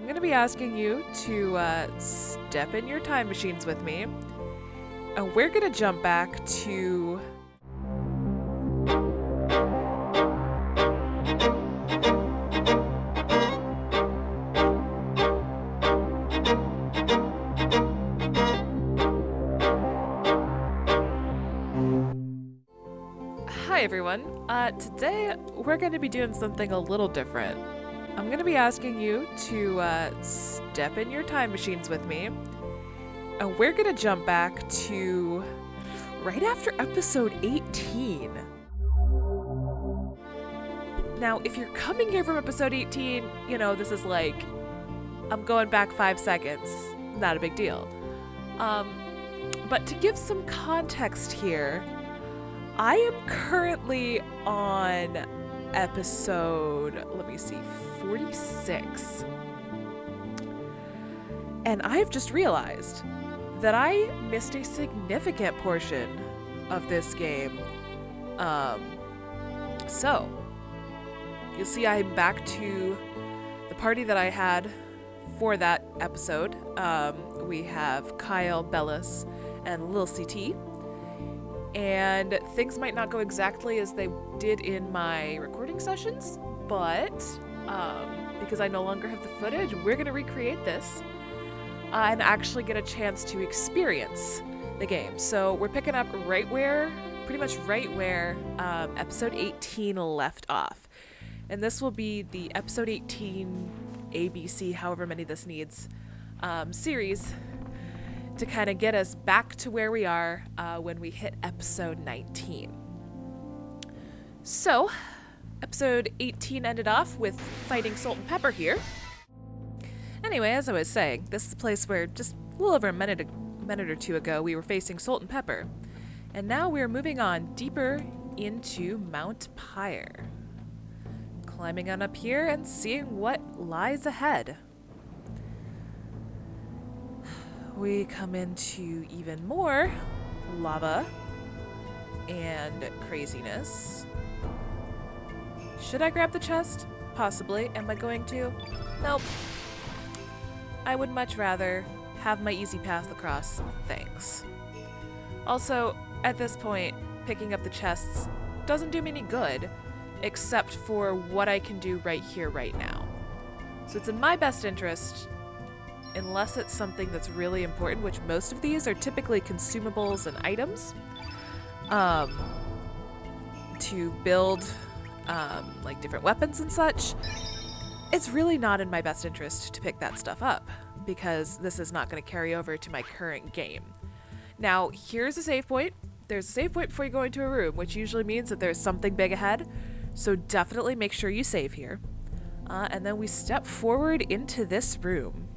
going to be asking you to step in your time machines with me. And we're going to jump back to... Hi everyone. Today we're going to be doing something a little different. I'm going to be asking you to step in your time machines with me. And we're going to jump back to right after episode 18. Now, if you're coming here from episode 18, you know, this is like, I'm going back 5 seconds. Not a big deal. But to give some context here, I am currently on episode, let me see, 46. And I've just realized that I missed a significant portion of this game. So, you'll see I'm back to the party that I had for that episode. We have Kyle, Bellis, and Lil CT. And things might not go exactly as they did in my recording sessions, but because I no longer have the footage, we're going to recreate this and actually get a chance to experience the game. So we're picking up pretty much right where episode 18 left off. And this will be the episode 18 ABC, however many this needs, series, to kind of get us back to where we are when we hit episode 19. So, episode 18 ended off with fighting Salt and Pepper here. Anyway, as I was saying, this is a place where just a little over a minute or two ago we were facing Salt and Pepper. And now we're moving on deeper into Mount Pyre. Climbing on up here and seeing what lies ahead. We come into even more lava and craziness. Should I grab the chest? Possibly. Am I going to? Nope. I would much rather have my easy path across. Thanks. Also, at this point, picking up the chests doesn't do me any good, except for what I can do right here, right now. So it's in my best interest, unless it's something that's really important, which most of these are typically consumables and items, to build like different weapons and such. It's really not in my best interest to pick that stuff up, because this is not going to carry over to my current game. Now, here's a save point. There's a save point before you go into a room, which usually means that there's something big ahead, so definitely make sure you save here. And then we step forward into this room.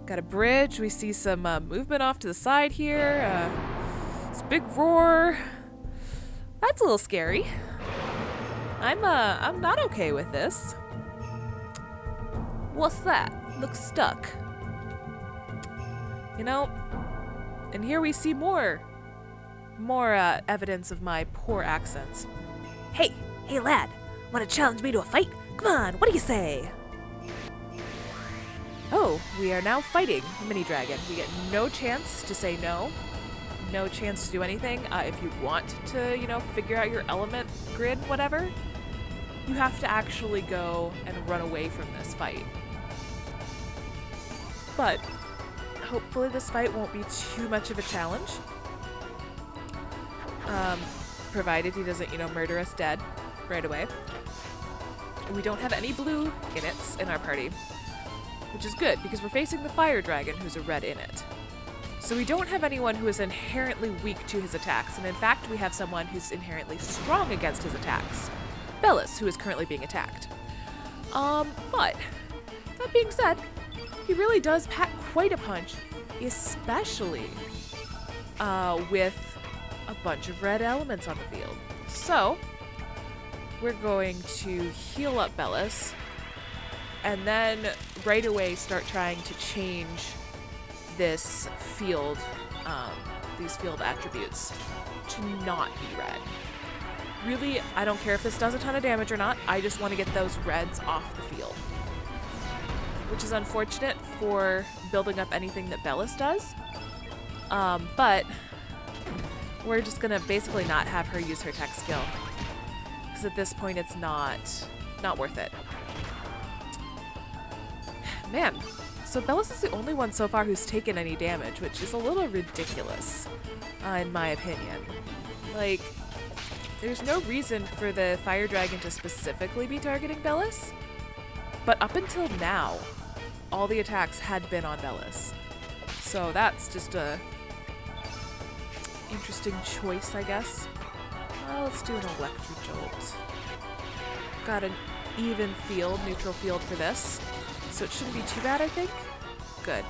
Got a bridge. We see some movement off to the side here. This big roar. That's a little scary. I'm not okay with this. What's that? Looks stuck. You know, and here we see more evidence of my poor accents. Hey lad, wanna challenge me to a fight? Come on, what do you say? Oh, we are now fighting Mini Dragon. We get no chance to say no. No chance to do anything. If you want to, figure out your element grid, whatever, you have to actually go and run away from this fight. But hopefully this fight won't be too much of a challenge. Provided he doesn't, murder us dead right away. We don't have any blue inits in our party, which is good because we're facing the fire dragon, who's a red init. So we don't have anyone who is inherently weak to his attacks, and in fact we have someone who's inherently strong against his attacks, Bellis, who is currently being attacked. But that being said, he really does pack quite a punch, especially with a bunch of red elements on the field. So we're going to heal up Bellis, and then right away start trying to change this field, these field attributes to not be red. really, I don't care if this does a ton of damage or not. I just want to get those reds off the field. Which is unfortunate for building up anything that Bellis does. But we're just going to basically not have her use her tech skill. Because at this point, it's not worth it. Man, so Bellis is the only one so far who's taken any damage, which is a little ridiculous, in my opinion. Like, there's no reason for the Fire Dragon to specifically be targeting Bellis, but up until now, all the attacks had been on Bellis. So that's just a interesting choice, I guess. Let's do an Electro Jolt. Got an even field, neutral field for this. So it shouldn't be too bad, I think. Good.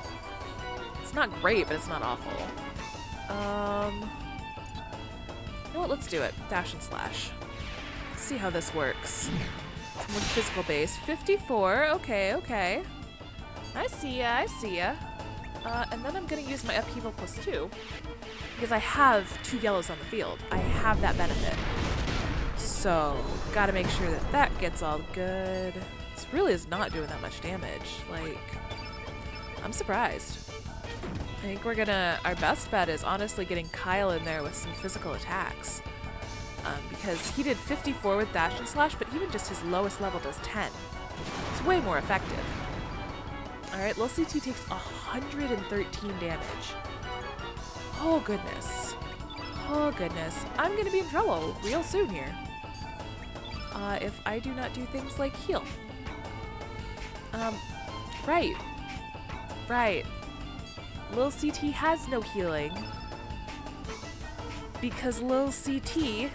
It's not great, but it's not awful. You know what? Let's do it. Dash and slash. Let's see how this works. Someone physical base. 54. Okay, okay. I see ya, I see ya. And then I'm gonna use my upheaval +2. Because I have 2 yellows on the field. I have that benefit. So, gotta make sure that that gets all good. This really is not doing that much damage. Like, I'm surprised. I think we're gonna, our best bet is honestly getting Kyle in there with some physical attacks. Because he did 54 with dash and slash, but even just his lowest level does 10. It's way more effective. Alright, Lil CT takes 113 damage. Oh goodness. Oh goodness. I'm gonna be in trouble real soon here. If I do not do things like heal. Right. Right. Lil CT has no healing. Because Lil CT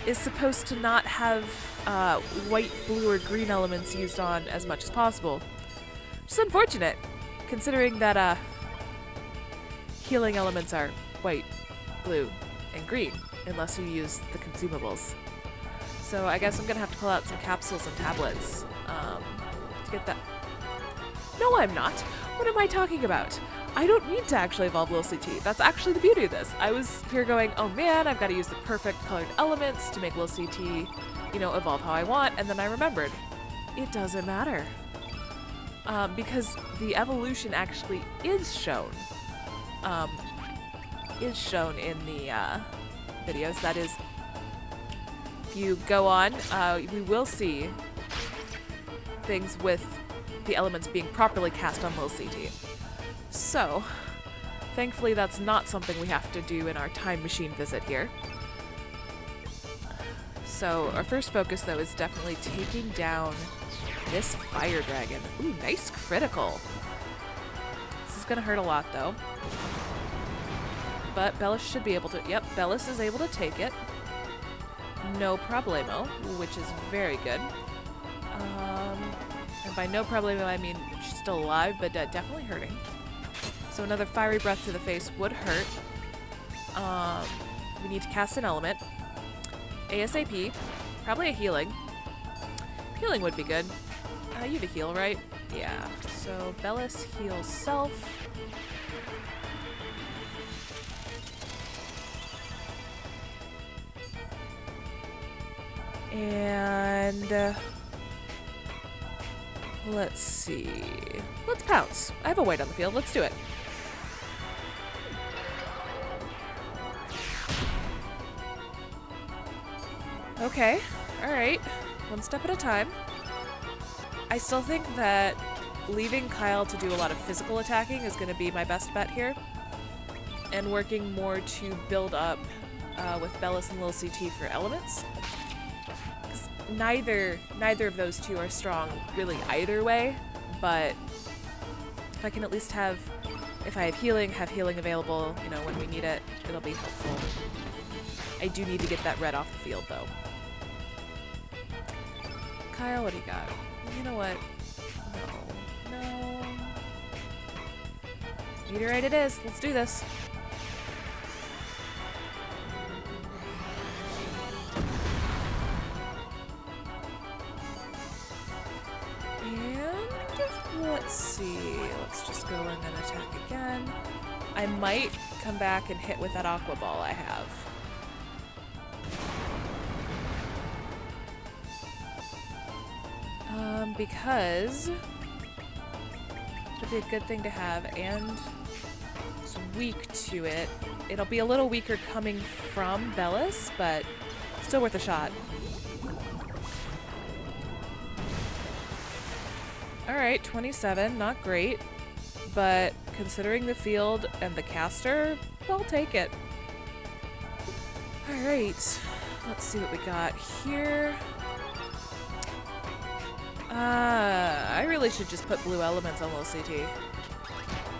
is supposed to not have white, blue, or green elements used on as much as possible. Which is unfortunate, considering that healing elements are white, blue, and green, unless you use the consumables. So I guess I'm gonna have to pull out some capsules and tablets to get that. No, I'm not. What am I talking about? I don't need to actually evolve Lil CT. That's actually the beauty of this. I was here going, oh man, I've got to use the perfect colored elements to make Lil CT, you know, evolve how I want, and then I remembered. It doesn't matter. Because the evolution actually is shown. In the videos. That is, if you go on, we will see things with the elements being properly cast on Lil CT. So, thankfully that's not something we have to do in our time machine visit here. So, our first focus though is definitely taking down this Fire Dragon. Ooh, nice critical. This is gonna hurt a lot though. But Bellis should be able to, yep, Bellis is able to take it. No problemo, which is very good. And by no problemo I mean she's still alive, but definitely hurting. So another fiery breath to the face would hurt. We need to cast an element. ASAP. Probably a healing. Healing would be good. You to heal, right? Yeah. So Bellis heals self. And let's see. Let's pounce. I have a white on the field. Let's do it. Okay. Alright. One step at a time. I still think that leaving Kyle to do a lot of physical attacking is going to be my best bet here. And working more to build up with Bellis and Lil CT for elements. Because neither of those two are strong really either way, but if I can at least have, if I have healing available, you know, when we need it, it'll be helpful. I do need to get that red off the field though. Kyle, what do you got? You know what? No. Meteorite it is. Let's do this. And let's see. Let's just go in and attack again. I might come back and hit with that aqua ball I have. because it'll be a good thing to have, and it's weak to it. It'll be a little weaker coming from Bellis, but still worth a shot. Alright, 27, not great, but considering the field and the caster, I'll take it. Alright, let's see what we got here. I really should just put blue elements on little CT.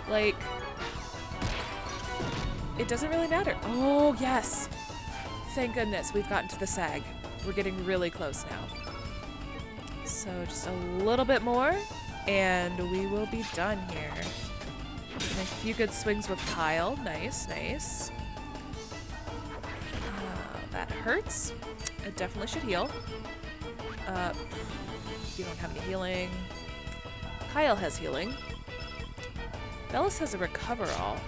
Like, it doesn't really matter. Oh, yes! Thank goodness we've gotten to the sag. We're getting really close now. So just a little bit more, and we will be done here. And a few good swings with Kyle. Nice, nice. That hurts. It definitely should heal. You don't have any healing. Kyle has healing. Bellis has a recover all.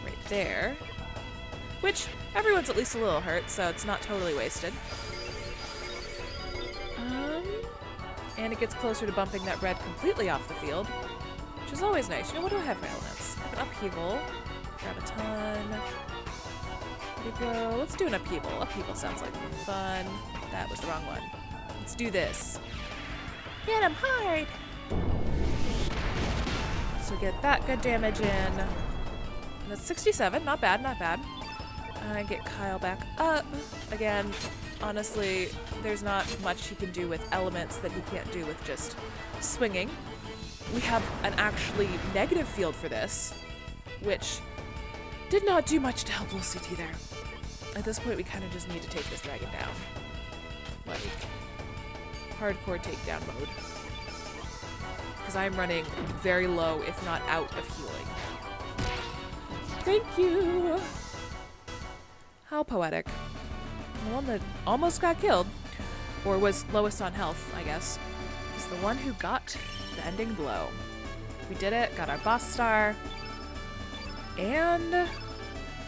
Right there. Which, everyone's at least a little hurt, so it's not totally wasted. And it gets closer to bumping that red completely off the field, which is always nice. You know, what do I have for elements? I have an upheaval. Grab a ton. Blow. Let's do an upheaval. Upheaval sounds like fun. That was the wrong one. Let's do this. Hit him hard! So get that good damage in. And that's 67. Not bad, not bad. And get Kyle back up. Again, honestly, there's not much he can do with elements that he can't do with just swinging. We have an actually negative field for this, which did not do much to help little CT there. At this point, we kind of just need to take this dragon down. Like, hardcore takedown mode. Because I'm running very low, if not out of healing. Thank you! How poetic. The one that almost got killed, or was lowest on health, I guess, is the one who got the ending blow. We did it, got our boss star, and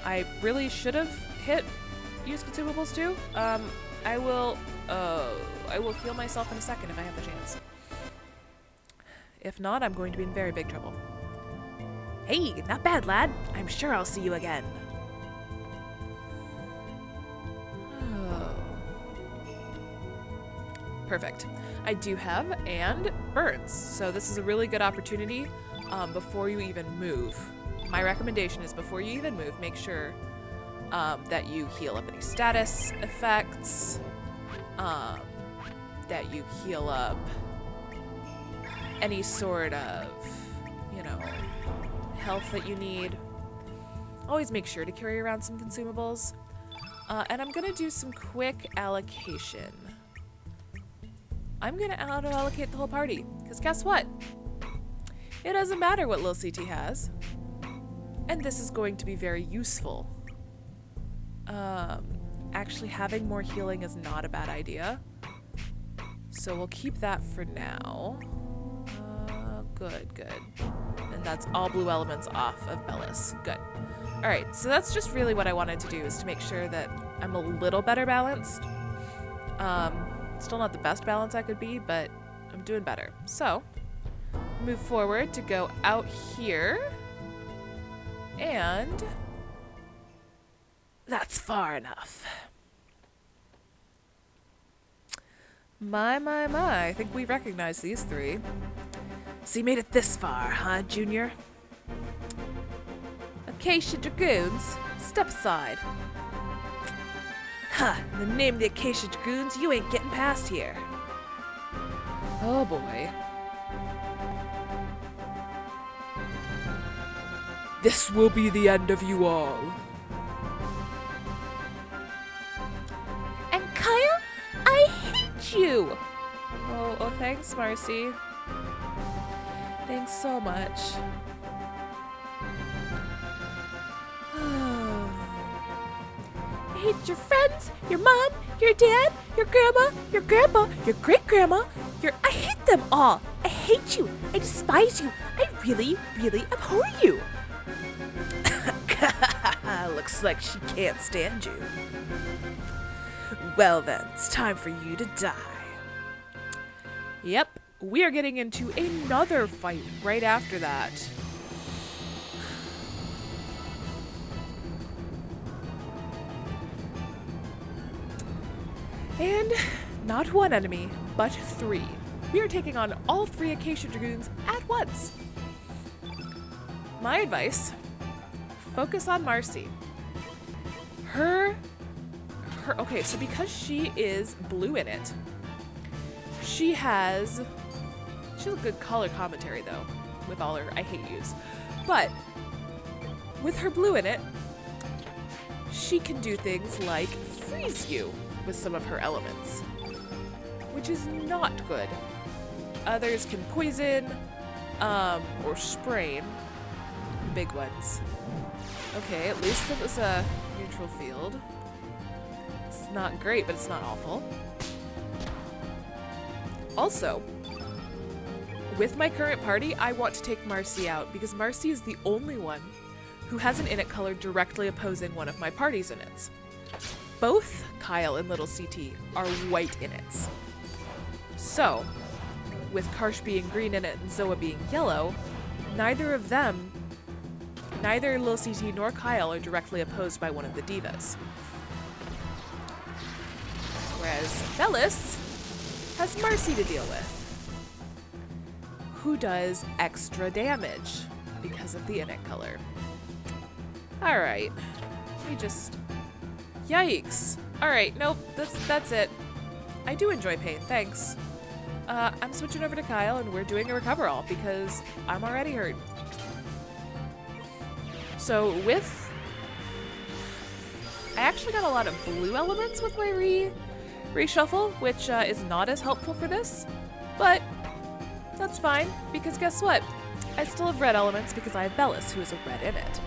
I really should have hit use consumables too. I will heal myself in a second if I have the chance. If not, I'm going to be in very big trouble. Hey, not bad, lad. I'm sure I'll see you again. Oh. Perfect. I do have and burns, so this is a really good opportunity before you even move. My recommendation is before you even move, make sure that you heal up any status effects, that you heal up any sort of, you know, health that you need. Always make sure to carry around some consumables. And I'm gonna do some quick allocation. I'm gonna auto-allocate the whole party, because guess what? It doesn't matter what Lil CT has. And this is going to be very useful. Actually having more healing is not a bad idea. So we'll keep that for now. Good, good. And that's all blue elements off of Bellis. Good. Alright, so that's just really what I wanted to do, is to make sure that I'm a little better balanced. Still not the best balance I could be, but I'm doing better. So, move forward to go out here. And that's far enough. My, I think we recognize these three. So you made it this far, huh, Junior? Acacia Dragoons, step aside. Huh, in the name of the Acacia Dragoons, you ain't getting past here. Oh boy. This will be the end of you all. And Kyle, I hate you! Oh, thanks, Marcy. Thanks so much. I hate your friends, your mom, your dad, your grandma, your grandpa, your great-grandma, I hate them all. I hate you. I despise you. I really, really abhor you. Looks like she can't stand you. Well then, it's time for you to die. Yep, we are getting into another fight right after that. And not one enemy, but 3. We are taking on all 3 Acacia Dragoons at once. My advice, focus on Marcy. Okay, so because she is blue in it, she has a good color commentary though, with all her I hate yous. But with her blue in it, she can do things like freeze you with some of her elements, which is not good. Others can poison, or sprain, the big ones. Okay, at least it was a neutral field. It's not great, but it's not awful. Also, with my current party, I want to take Marcy out because Marcy is the only one who has an init color directly opposing one of my party's inits. Both Kyle and Little CT are white inits. So, with Karsh being green in it and Zoa being yellow, neither Lil CT nor Kyle are directly opposed by one of the divas. Whereas Bellis has Marcy to deal with, who does extra damage because of the init color. Alright, yikes. Alright, nope, that's it. I do enjoy pain, thanks. I'm switching over to Kyle and we're doing a recover all because I'm already hurt. So I actually got a lot of blue elements with my reshuffle, which is not as helpful for this, but that's fine because guess what? I still have red elements because I have Bellis, who is a red init.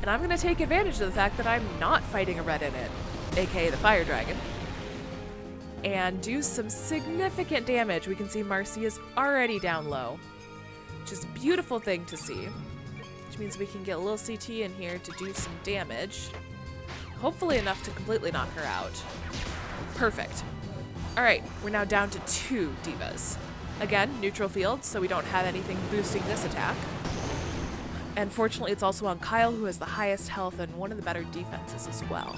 And I'm going to take advantage of the fact that I'm not fighting a red init, aka the Fire Dragon, and do some significant damage. We can see Marcy is already down low, which is a beautiful thing to see, which means we can get a little CT in here to do some damage, hopefully enough to completely knock her out. Perfect. Alright, we're now down to 2 divas. Again, neutral field, so we don't have anything boosting this attack. And fortunately, it's also on Kyle, who has the highest health and one of the better defenses as well.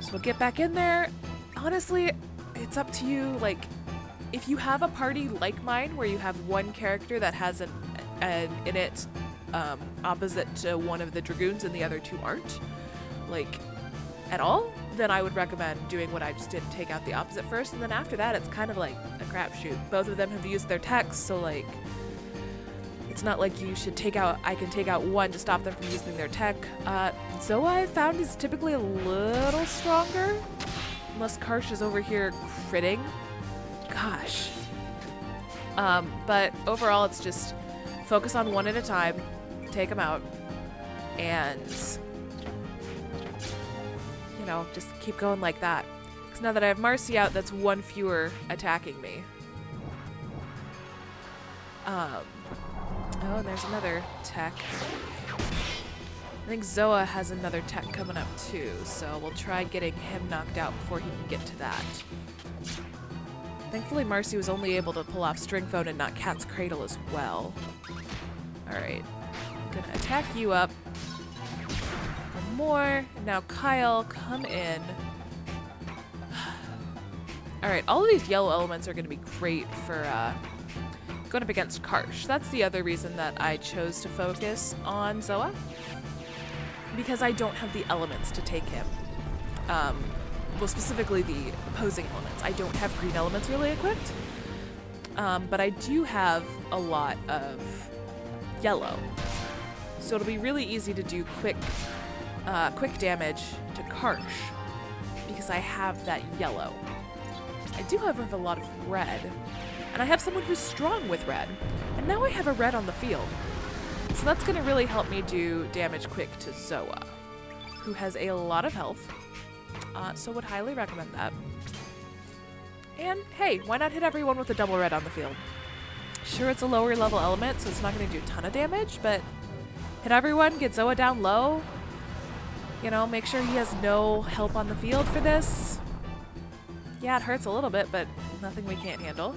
So we'll get back in there. Honestly, it's up to you. Like, if you have a party like mine, where you have one character that has an init opposite to one of the Dragoons and the other 2 aren't, like, at all, then I would recommend doing what I just did and take out the opposite first, and then after that, it's kind of like a crapshoot. Both of them have used their techs, so, like, it's not like you should I can take out one to stop them from using their tech. Zoa, I found, is typically a little stronger, unless Karsh is over here critting. Gosh. But overall, it's just focus on one at a time, take them out, and, you know, just keep going like that. Because now that I have Marcy out, that's 1 fewer attacking me. Oh, and there's another tech. I think Zoa has another tech coming up too, so we'll try getting him knocked out before he can get to that. Thankfully, Marcy was only able to pull off String Phone and not Cat's Cradle as well. Alright, I'm gonna attack you up. One more, and now Kyle, come in. Alright, all of these yellow elements are gonna be great for going up against Karsh. That's the other reason that I chose to focus on Zoa, because I don't have the elements to take him. Well, specifically the opposing elements. I don't have green elements really equipped, but I do have a lot of yellow. So it'll be really easy to do quick damage to Karsh because I have that yellow. I do, however, have a lot of red, and I have someone who's strong with red, and now I have a red on the field. So that's going to really help me do damage quick to Zoa, who has a lot of health, so would highly recommend that. And hey, why not hit everyone with a double red on the field? Sure, it's a lower level element, so it's not going to do a ton of damage, but hit everyone, get Zoa down low, you know, make sure he has no help on the field for this. Yeah, it hurts a little bit, but Nothing we can't handle.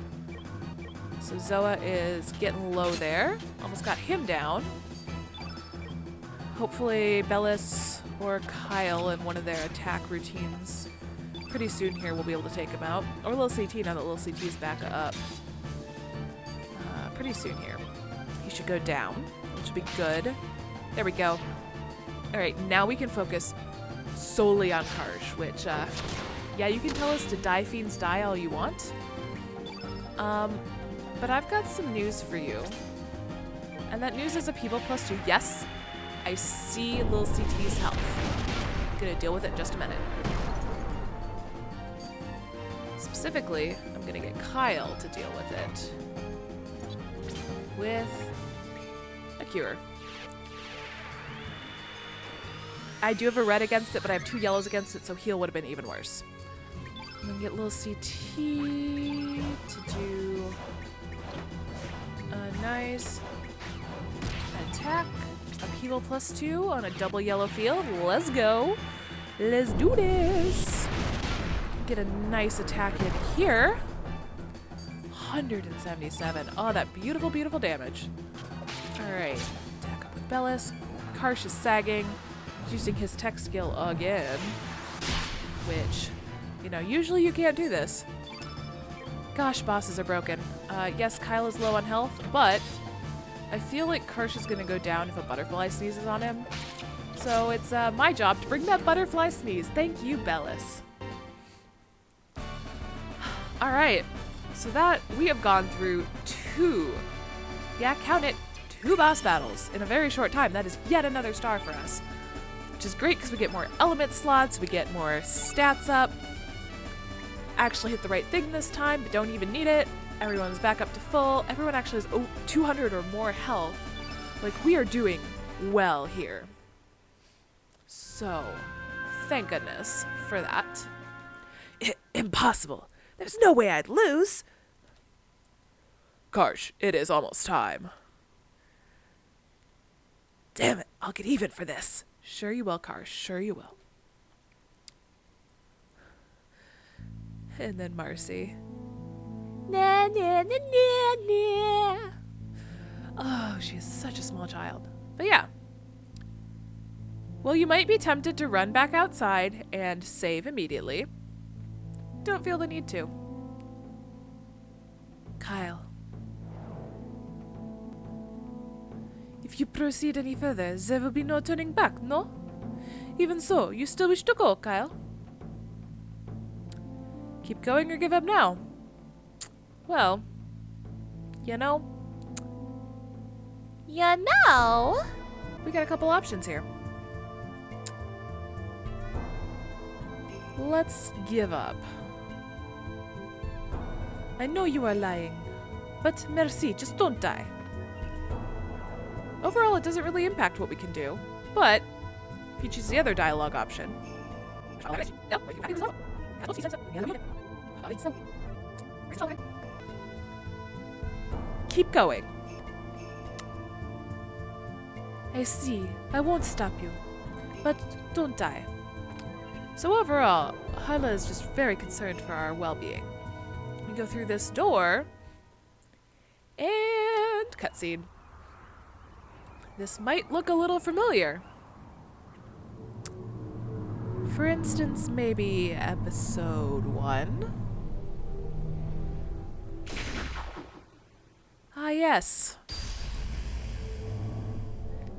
So Zoa is getting low there. Almost got him down. Hopefully Bellis or Kyle in one of their attack routines pretty soon here we'll be able to take him out. Or Lil CT now that Lil CT's back up. Pretty soon here. He should go down, which would be good. There we go. Alright, now we can focus solely on Karsh, which, yeah, you can tell us to die fiends die all you want. But I've got some news for you. And that news is a people +2. Yes, I see Lil CT's health. Gonna deal with it in just a minute. Specifically, I'm gonna get Kyle to deal with it. With a cure. I do have a red against it, but I have 2 yellows against it, so heal would have been even worse. I'm gonna get Lil CT to do a nice attack. Upheaval +2 on a double yellow field. Let's go. Let's do this. Get a nice attack in here. 177. Oh, that beautiful, beautiful damage. Alright. Attack up with Bellis. Karsh is sagging. He's using his tech skill again. Which, you know, usually you can't do this. Gosh, bosses are broken. Yes, Kyle is low on health, but I feel like Karsh is going to go down if a butterfly sneezes on him. So it's my job to bring that butterfly sneeze. Thank you, Bellis. Alright, so that we have gone through 2, yeah, count it, 2 boss battles in a very short time. That is yet another star for us. Which is great because we get more element slots, we get more stats up. Actually hit the right thing this time, but don't even need it. Everyone's back up to full. Everyone actually has 200 or more health. Like, we are doing well here. So, thank goodness for that. Impossible. There's no way I'd lose. Karsh, it is almost time. Damn it, I'll get even for this. Sure you will, Karsh. Sure you will. And then Marcy. Na, na, na, na, na. Oh, she is such a small child. But yeah. Well, you might be tempted to run back outside and save immediately. Don't feel the need to. Kyle. If you proceed any further, there will be no turning back, no? Even so, you still wish to go, Kyle? Keep going or give up now? Well, you know. We got a couple options here. Let's give up. I know you are lying, but merci, just don't die. Overall, it doesn't really impact what we can do, but if you choose the other dialogue option. Keep going. I see. I won't stop you, but don't die. So overall, Hala is just very concerned for our well-being. We go through this door, and cutscene. This might look a little familiar. For instance, maybe episode 1? Ah, yes.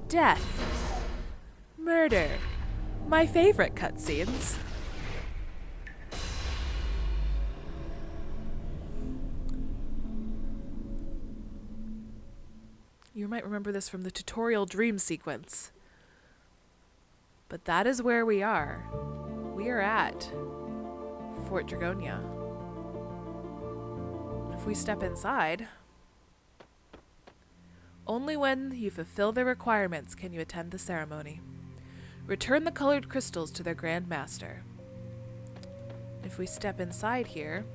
Death. Murder. My favorite cutscenes. You might remember this from the tutorial dream sequence. But that is where we are. We are at Fort Dragonia. If we step inside, only when you fulfill their requirements can you attend the ceremony. Return the colored crystals to their Grand Master. If we step inside here,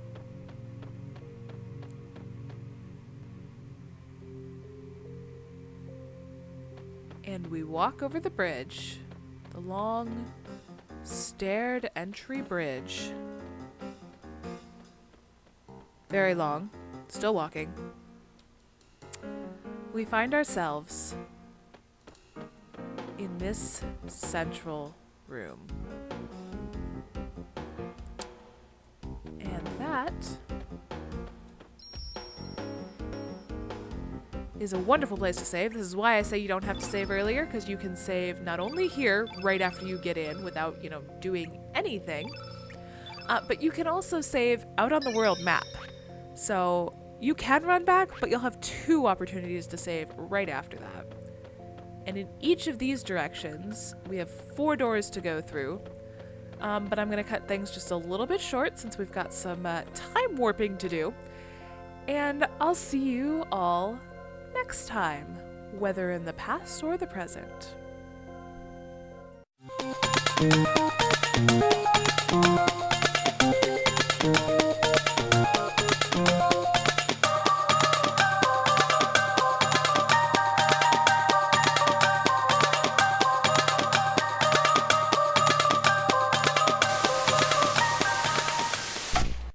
and we walk over the bridge, the long, staired entry bridge, very long, still walking, we find ourselves in this central room. And that is a wonderful place to save. This is why I say you don't have to save earlier, because you can save not only here right after you get in without, doing anything, but you can also save out on the world map. So you can run back, but you'll have 2 opportunities to save right after that. And in each of these directions, we have 4 doors to go through. But I'm going to cut things just a little bit short since we've got some time warping to do. And I'll see you all next time, whether in the past or the present.